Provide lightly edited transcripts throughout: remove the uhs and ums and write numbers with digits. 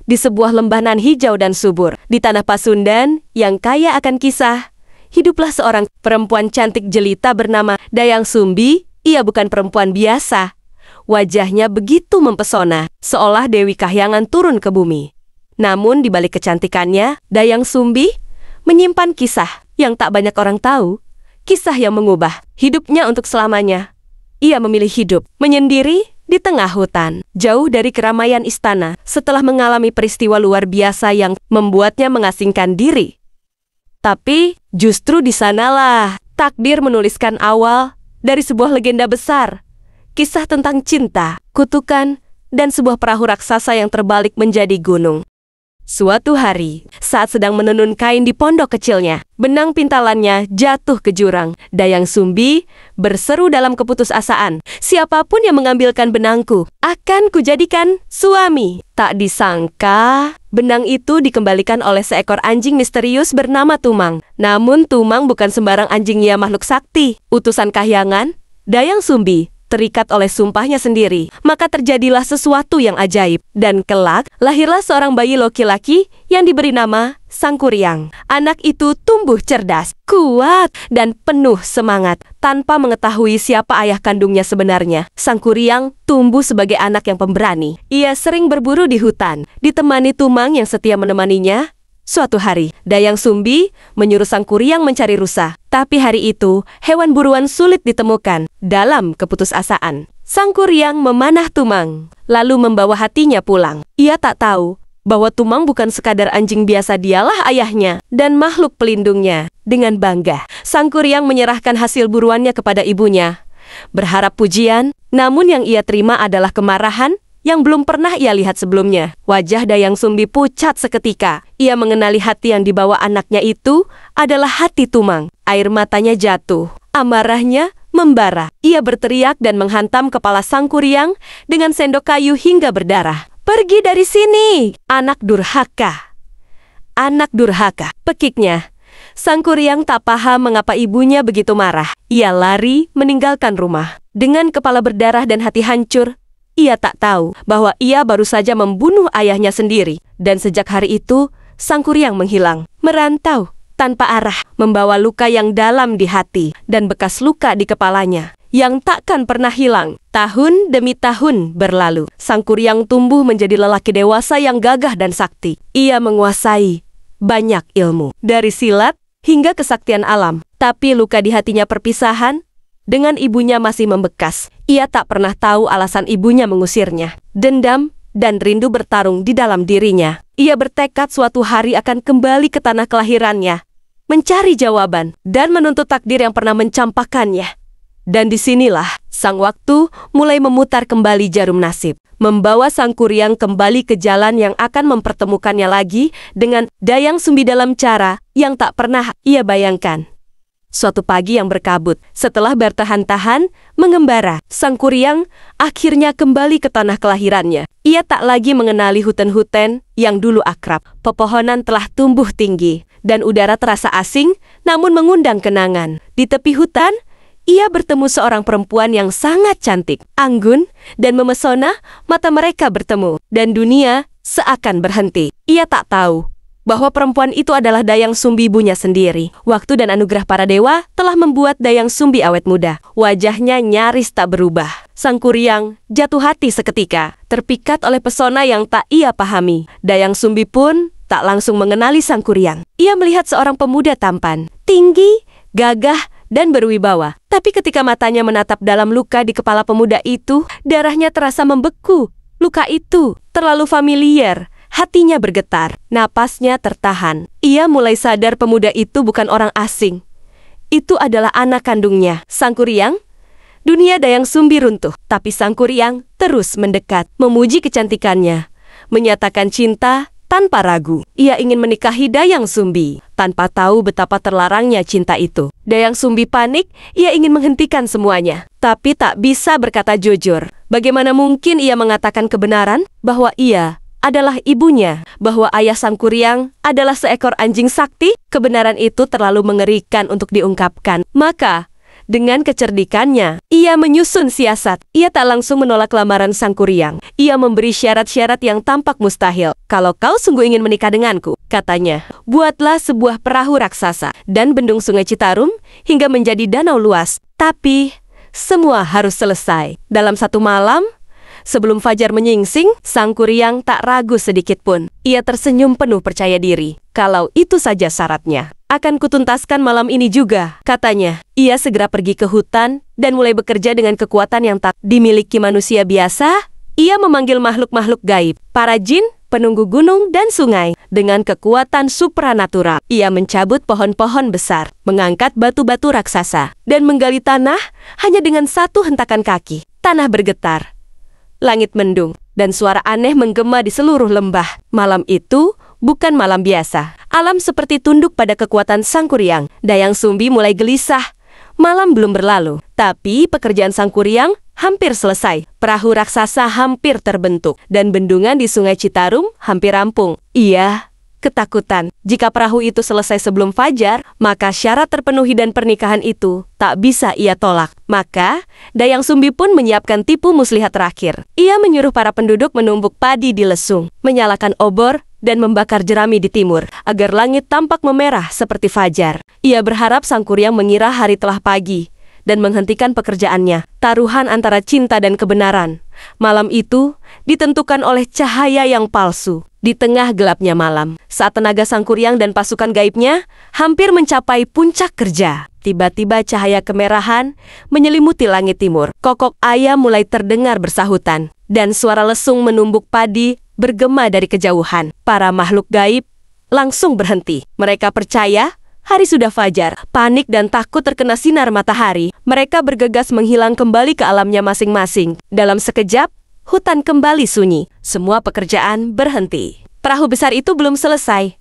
di sebuah lembah nan hijau dan subur. Di tanah Pasundan yang kaya akan kisah, hiduplah seorang perempuan cantik jelita bernama Dayang Sumbi. Ia bukan perempuan biasa. Wajahnya begitu mempesona, seolah Dewi Kahyangan turun ke bumi. Namun di balik kecantikannya, Dayang Sumbi menyimpan kisah yang tak banyak orang tahu. Kisah yang mengubah hidupnya untuk selamanya. Ia memilih hidup menyendiri di tengah hutan, jauh dari keramaian istana, setelah mengalami peristiwa luar biasa yang membuatnya mengasingkan diri. Tapi justru di sanalah takdir menuliskan awal dari sebuah legenda besar, kisah tentang cinta, kutukan, dan sebuah perahu raksasa yang terbalik menjadi gunung. Suatu hari, saat sedang menenun kain di pondok kecilnya, benang pintalannya jatuh ke jurang. Dayang Sumbi berseru dalam keputusasaan, "Siapapun yang mengambilkan benangku, akan kujadikan suami." Tak disangka, benang itu dikembalikan oleh seekor anjing misterius bernama Tumang. Namun Tumang bukan sembarang anjing, ia makhluk sakti. Utusan Kahyangan, Dayang Sumbi terikat oleh sumpahnya sendiri, maka terjadilah sesuatu yang ajaib. Dan kelak, lahirlah seorang bayi laki-laki yang diberi nama Sangkuriang. Anak itu tumbuh cerdas, kuat, dan penuh semangat. Tanpa mengetahui siapa ayah kandungnya sebenarnya, Sangkuriang tumbuh sebagai anak yang pemberani. Ia sering berburu di hutan, ditemani Tumang yang setia menemaninya. Suatu hari, Dayang Sumbi menyuruh Sangkuriang mencari rusa. Tapi hari itu, hewan buruan sulit ditemukan. Dalam keputusasaan, Sangkuriang memanah Tumang, lalu membawa hatinya pulang. Ia tak tahu bahwa Tumang bukan sekadar anjing biasa, dialah ayahnya dan makhluk pelindungnya. Dengan bangga, Sangkuriang menyerahkan hasil buruannya kepada ibunya. Berharap pujian, namun yang ia terima adalah kemarahan yang belum pernah ia lihat sebelumnya. Wajah Dayang Sumbi pucat seketika. Ia mengenali hati yang dibawa anaknya itu adalah hati Tumang. Air matanya jatuh, amarahnya membara. Ia berteriak dan menghantam kepala Sangkuriang dengan sendok kayu hingga berdarah. "Pergi dari sini, anak durhaka! Anak durhaka!" pekiknya. Sangkuriang tak paham mengapa ibunya begitu marah. Ia lari meninggalkan rumah. Dengan kepala berdarah dan hati hancur, ia tak tahu bahwa ia baru saja membunuh ayahnya sendiri. Dan sejak hari itu, Sangkuriang menghilang, merantau, tanpa arah, membawa luka yang dalam di hati, dan bekas luka di kepalanya, yang takkan pernah hilang. Tahun demi tahun berlalu, Sangkuriang tumbuh menjadi lelaki dewasa yang gagah dan sakti. Ia menguasai banyak ilmu, dari silat hingga kesaktian alam. Tapi luka di hatinya perpisahan dengan ibunya masih membekas. Ia tak pernah tahu alasan ibunya mengusirnya. Dendam dan rindu bertarung di dalam dirinya. Ia bertekad suatu hari akan kembali ke tanah kelahirannya, mencari jawaban dan menuntut takdir yang pernah mencampakkannya. Dan disinilah sang waktu mulai memutar kembali jarum nasib, membawa Sangkuriang kembali ke jalan yang akan mempertemukannya lagi dengan Dayang Sumbi dalam cara yang tak pernah ia bayangkan. Suatu pagi yang berkabut, setelah bertahan-tahan mengembara, Sangkuriang akhirnya kembali ke tanah kelahirannya. Ia tak lagi mengenali hutan-hutan yang dulu akrab. Pepohonan telah tumbuh tinggi, dan udara terasa asing, namun mengundang kenangan. Di tepi hutan, ia bertemu seorang perempuan yang sangat cantik, anggun, dan memesona. Mata mereka bertemu, dan dunia seakan berhenti. Ia tak tahu bahwa perempuan itu adalah Dayang Sumbi, ibunya sendiri. Waktu dan anugerah para dewa telah membuat Dayang Sumbi awet muda. Wajahnya nyaris tak berubah. Sangkuriang jatuh hati seketika, terpikat oleh pesona yang tak ia pahami. Dayang Sumbi pun tak langsung mengenali Sangkuriang. Ia melihat seorang pemuda tampan, tinggi, gagah, dan berwibawa. Tapi ketika matanya menatap dalam luka di kepala pemuda itu, darahnya terasa membeku. Luka itu terlalu familiar. Hatinya bergetar, napasnya tertahan. Ia mulai sadar pemuda itu bukan orang asing. Itu adalah anak kandungnya, Sangkuriang. Dunia Dayang Sumbi runtuh, tapi Sangkuriang terus mendekat, memuji kecantikannya, menyatakan cinta tanpa ragu. Ia ingin menikahi Dayang Sumbi, tanpa tahu betapa terlarangnya cinta itu. Dayang Sumbi panik, ia ingin menghentikan semuanya, tapi tak bisa berkata jujur. Bagaimana mungkin ia mengatakan kebenaran bahwa ia adalah ibunya, bahwa ayah Sangkuriang adalah seekor anjing sakti? Kebenaran itu terlalu mengerikan untuk diungkapkan. Maka, Dengan kecerdikannya, ia menyusun siasat. Ia tak langsung menolak lamaran Sang Kuryang. Ia memberi syarat-syarat yang tampak mustahil. Kalau kau sungguh ingin menikah denganku, katanya, buatlah sebuah perahu raksasa dan bendung Sungai Citarum hingga menjadi danau luas. Tapi, semua harus selesai dalam satu malam. Sebelum fajar menyingsing, Sang Kuryang tak ragu sedikit pun. Ia tersenyum penuh percaya diri. Kalau itu saja syaratnya, akan kutuntaskan malam ini juga, katanya. Ia segera pergi ke hutan dan mulai bekerja dengan kekuatan yang tak dimiliki manusia biasa. Ia memanggil makhluk-makhluk gaib, para jin, penunggu gunung dan sungai. Dengan kekuatan supranatural, ia mencabut pohon-pohon besar, mengangkat batu-batu raksasa, dan menggali tanah hanya dengan satu hentakan kaki. Tanah bergetar. Langit mendung, dan suara aneh menggema di seluruh lembah. Malam itu bukan malam biasa. Alam seperti tunduk pada kekuatan Sang Kuryang. Dayang Sumbi mulai gelisah. Malam belum berlalu, tapi pekerjaan Sang Kuryang hampir selesai. Perahu raksasa hampir terbentuk, dan bendungan di Sungai Citarum hampir rampung. Ia ketakutan. Jika perahu itu selesai sebelum fajar, maka syarat terpenuhi dan pernikahan itu tak bisa ia tolak. Maka, Dayang Sumbi pun menyiapkan tipu muslihat terakhir. Ia menyuruh para penduduk menumbuk padi di lesung, menyalakan obor, dan membakar jerami di timur, agar langit tampak memerah seperti fajar. Ia berharap Sang Kuryang mengira hari telah pagi, dan menghentikan pekerjaannya. Taruhan antara cinta dan kebenaran. Malam itu ditentukan oleh cahaya yang palsu. Di tengah gelapnya malam, saat tenaga Sang Kuryang dan pasukan gaibnya hampir mencapai puncak kerja, tiba-tiba cahaya kemerahan menyelimuti langit timur. Kokok ayam mulai terdengar bersahutan, dan suara lesung menumbuk padi bergema dari kejauhan. Para makhluk gaib langsung berhenti. Mereka percaya hari sudah fajar. Panik dan takut terkena sinar matahari, mereka bergegas menghilang kembali ke alamnya masing-masing. Dalam sekejap, hutan kembali sunyi. Semua pekerjaan berhenti. Perahu besar itu belum selesai,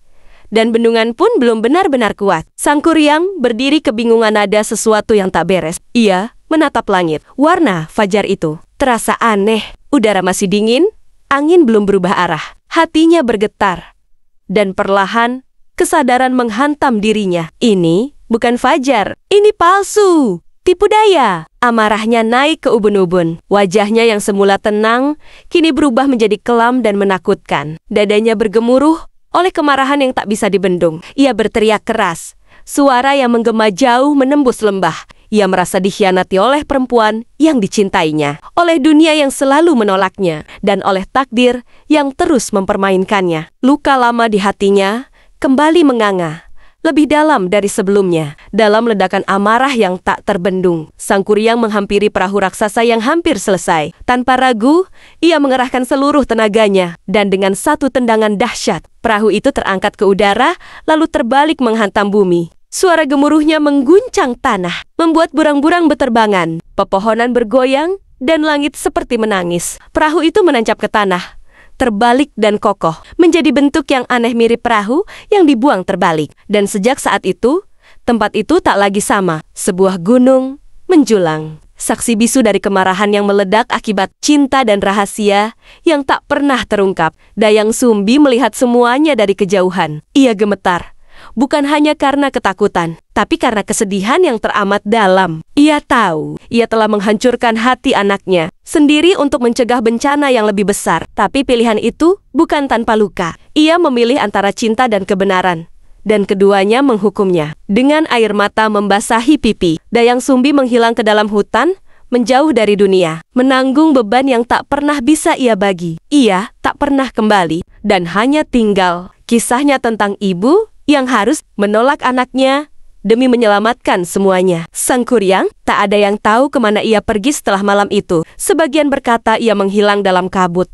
dan bendungan pun belum benar-benar kuat. Sang Kuryang berdiri kebingungan, ada sesuatu yang tak beres. Ia menatap langit. Warna fajar itu terasa aneh. Udara masih dingin, angin belum berubah arah. Hatinya bergetar, dan perlahan kesadaran menghantam dirinya. Ini bukan fajar, ini palsu. Tipu daya. Amarahnya naik ke ubun-ubun. Wajahnya yang semula tenang, kini berubah menjadi kelam dan menakutkan. Dadanya bergemuruh oleh kemarahan yang tak bisa dibendung. Ia berteriak keras. Suara yang menggema jauh menembus lembah. Ia merasa dikhianati oleh perempuan yang dicintainya, oleh dunia yang selalu menolaknya, dan oleh takdir yang terus mempermainkannya. Luka lama di hatinya kembali menganga. Lebih dalam dari sebelumnya. Dalam ledakan amarah yang tak terbendung, Sang Kuryang menghampiri perahu raksasa yang hampir selesai. Tanpa ragu, ia mengerahkan seluruh tenaganya, dan dengan satu tendangan dahsyat, perahu itu terangkat ke udara, lalu terbalik menghantam bumi. Suara gemuruhnya mengguncang tanah, membuat burang-burang beterbangan, pepohonan bergoyang, dan langit seperti menangis. Perahu itu menancap ke tanah, terbalik dan kokoh, menjadi bentuk yang aneh mirip perahu yang dibuang terbalik. Dan sejak saat itu, tempat itu tak lagi sama. Sebuah gunung menjulang, saksi bisu dari kemarahan yang meledak akibat cinta dan rahasia yang tak pernah terungkap. Dayang Sumbi melihat semuanya dari kejauhan. Ia gemetar, bukan hanya karena ketakutan, tapi karena kesedihan yang teramat dalam. Ia tahu, ia telah menghancurkan hati anaknya sendiri untuk mencegah bencana yang lebih besar. Tapi pilihan itu bukan tanpa luka. Ia memilih antara cinta dan kebenaran, dan keduanya menghukumnya. Dengan air mata membasahi pipi, Dayang Sumbi menghilang ke dalam hutan, menjauh dari dunia, menanggung beban yang tak pernah bisa ia bagi. Ia tak pernah kembali, dan hanya tinggal kisahnya tentang ibu yang harus menolak anaknya demi menyelamatkan semuanya. Sang Kuryang tak ada yang tahu kemana ia pergi setelah malam itu. Sebagian berkata ia menghilang dalam kabut,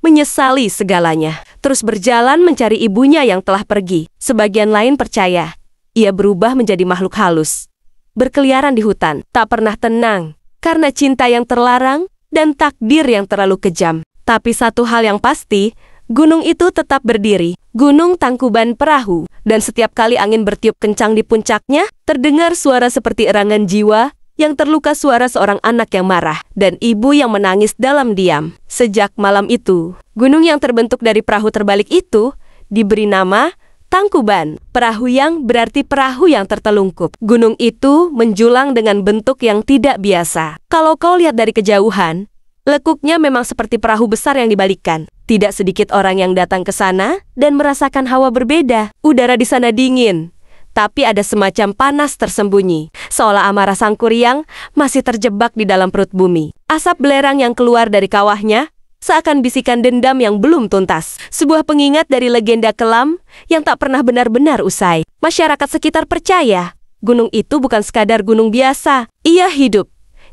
menyesali segalanya, terus berjalan mencari ibunya yang telah pergi. Sebagian lain percaya ia berubah menjadi makhluk halus, berkeliaran di hutan, tak pernah tenang karena cinta yang terlarang dan takdir yang terlalu kejam. Tapi satu hal yang pasti, gunung itu tetap berdiri, Gunung Tangkuban Perahu, dan setiap kali angin bertiup kencang di puncaknya, terdengar suara seperti erangan jiwa yang terluka, suara seorang anak yang marah, dan ibu yang menangis dalam diam. Sejak malam itu, gunung yang terbentuk dari perahu terbalik itu diberi nama Tangkuban, perahu yang berarti perahu yang tertelungkup. Gunung itu menjulang dengan bentuk yang tidak biasa. Kalau kau lihat dari kejauhan, lekuknya memang seperti perahu besar yang dibalikkan. Tidak sedikit orang yang datang ke sana dan merasakan hawa berbeda. Udara di sana dingin, tapi ada semacam panas tersembunyi. Seolah amarah Sang Kuryang masih terjebak di dalam perut bumi. Asap belerang yang keluar dari kawahnya seakan bisikan dendam yang belum tuntas. Sebuah pengingat dari legenda kelam yang tak pernah benar-benar usai. Masyarakat sekitar percaya, gunung itu bukan sekadar gunung biasa. Ia hidup.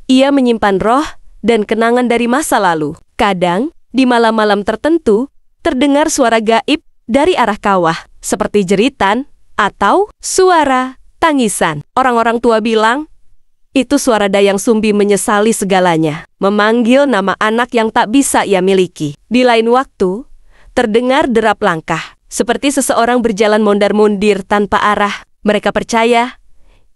Ia menyimpan roh dan kenangan dari masa lalu. Kadang, di malam-malam tertentu, terdengar suara gaib dari arah kawah, seperti jeritan atau suara tangisan. Orang-orang tua bilang, itu suara Dayang Sumbi menyesali segalanya, memanggil nama anak yang tak bisa ia miliki. Di lain waktu, terdengar derap langkah, seperti seseorang berjalan mondar-mondir tanpa arah. Mereka percaya,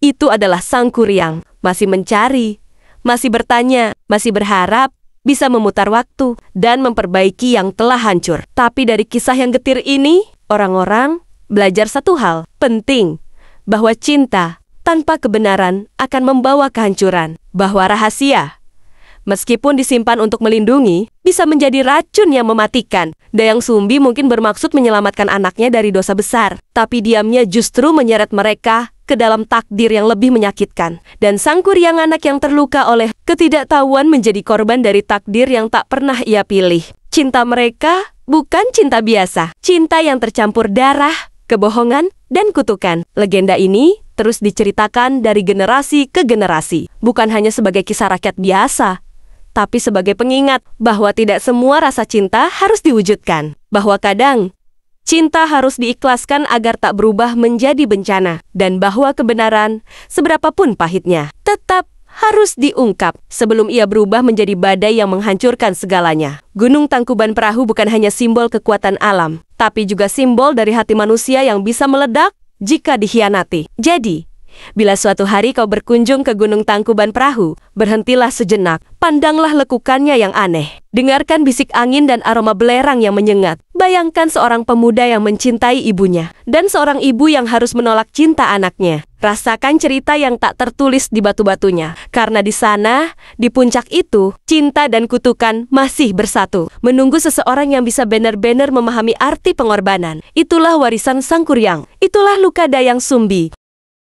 itu adalah Sang Kuryang, masih mencari, masih bertanya, masih berharap bisa memutar waktu dan memperbaiki yang telah hancur. Tapi dari kisah yang getir ini, orang-orang belajar satu hal penting, bahwa cinta tanpa kebenaran akan membawa kehancuran, bahwa rahasia, meskipun disimpan untuk melindungi, bisa menjadi racun yang mematikan. Dayang Sumbi mungkin bermaksud menyelamatkan anaknya dari dosa besar, tapi diamnya justru menyeret mereka ke dalam takdir yang lebih menyakitkan. Dan Sang Kuryang anak yang terluka oleh ketidaktahuan menjadi korban dari takdir yang tak pernah ia pilih. Cinta mereka bukan cinta biasa, cinta yang tercampur darah, kebohongan, dan kutukan. Legenda ini terus diceritakan dari generasi ke generasi, bukan hanya sebagai kisah rakyat biasa, tapi sebagai pengingat bahwa tidak semua rasa cinta harus diwujudkan, bahwa kadang cinta harus diikhlaskan agar tak berubah menjadi bencana, dan bahwa kebenaran, seberapapun pahitnya, tetap harus diungkap sebelum ia berubah menjadi badai yang menghancurkan segalanya. Gunung Tangkuban Perahu bukan hanya simbol kekuatan alam, tapi juga simbol dari hati manusia yang bisa meledak jika dikhianati. Jadi, bila suatu hari kau berkunjung ke Gunung Tangkuban Perahu, berhentilah sejenak, pandanglah lekukannya yang aneh. Dengarkan bisik angin dan aroma belerang yang menyengat. Bayangkan seorang pemuda yang mencintai ibunya, dan seorang ibu yang harus menolak cinta anaknya. Rasakan cerita yang tak tertulis di batu-batunya, karena di sana, di puncak itu, cinta dan kutukan masih bersatu, menunggu seseorang yang bisa benar-benar memahami arti pengorbanan. Itulah warisan Sang Kuryang, itulah luka Dayang Sumbi.